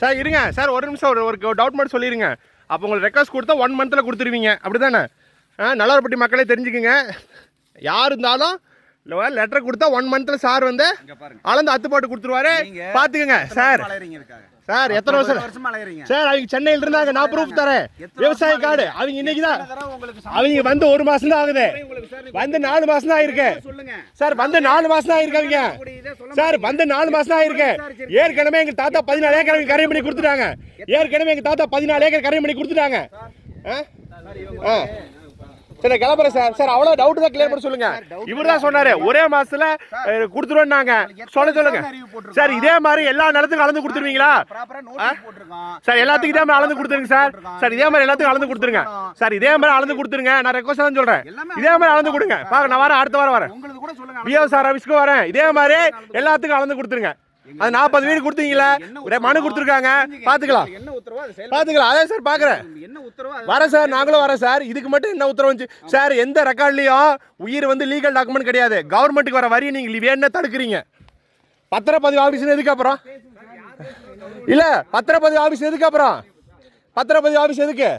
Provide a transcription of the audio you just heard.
Sir இருங்க sir, ஒரு நிமிஷம் ஒரு டவுட் மட்டும் சொல்லிடுங்க. அப்போ உங்களுக்கு ரெக்வஸ்ட் கொடுத்தா 1 மந்த்தில் கொடுத்துருவீங்க அப்படி தானே? நல்லார்பட்டி மக்களே தெரிஞ்சுக்குங்க, யார் இருந்தாலும் லெட்டர் கொடுத்தா 1 மந்த்தில் சார் வந்து அளந்து அத்துப்பாட்டு கொடுத்துருவாரு. பார்த்துக்குங்க சார். சார் எத்தனை வருஷம் சார் அவங்க சென்னையில் இருந்தாங்க, நான் ப்ரூஃப் தரேன். விவசாய கார்டு அவங்க இன்னைக்கு தான், அவங்க வந்து 1 மாசம் தான் ஆகுது, வந்து 4 மாசம் தான் ஆயிருக்கு சார், வந்து 4 மாசம் தான் ஆயிருக்காங்க சார், வந்து 4 மாசம் தான் ஆயிருக்கு. ஏற்கனவே எங்க தாத்தா 14 ஏக்கர் கரை பண்ணி கொடுத்துட்டாங்க. ஏற்கனவே எங்க தாத்தா 14 ஏக்கர் கரை பண்ணி கொடுத்துட்டாங்க. சரி கிளம்புறேன் சார். சார் அவ்வளோ டவுட் தான் கிளியர் பண்ண சொல்லுங்க. இவர் தான் சொன்னாரு ஒரே மாசத்துல கொடுத்துருவோம்னாங்க. சொல்லுங்க சார். இதே மாதிரி எல்லா நிலத்துக்கும் அளந்து கொடுத்துருவீங்களா சார்? எல்லாத்துக்கும் இதே மாதிரி அளந்து கொடுத்துருங்க சார். சார் இதே மாதிரி எல்லாத்துக்கும் அளந்து கொடுத்துருங்க சார். இதே மாதிரி அளந்து கொடுத்துருங்க. நான் ரெக்வஸ்ட் தான் சொல்றேன், இதே மாதிரி அளந்து கொடுங்க. பாக்க நான் வரேன், அடுத்த வாரம் வரேன், பிஓ சார் ஆஃபீஸ்க்கு வரேன். இதே மாதிரி எல்லாத்துக்கும் அளந்து கொடுத்துருங்க. அது 40 வீடு கொடுத்தீங்களா, மனு கொடுத்துருக்காங்க, பாத்துக்கலாம் பாத்துக்கலாம். அதே சார் பாக்குறேன், வரேன் சார், நாங்களும் வரேன் சார். இதுக்கு மட்டும் என்ன உத்தரவு வந்துச்சு சார்? எந்த ரெக்கார்ட்லயும் உயிர் வந்து லீகல் டாக்குமெண்ட் கிடையாது. கவர்மெண்ட்டுக்கு வர வரி நீங்க வேணா தடுக்கிறீங்க. பத்திரப்பதிவு ஆபீஸ் எதுக்கு அப்புறம்? இல்ல பத்திரப்பதிவு ஆபீஸ் எதுக்கு அப்புறம்? பத்திரப்பதிவு ஆபீஸ் எதுக்கு?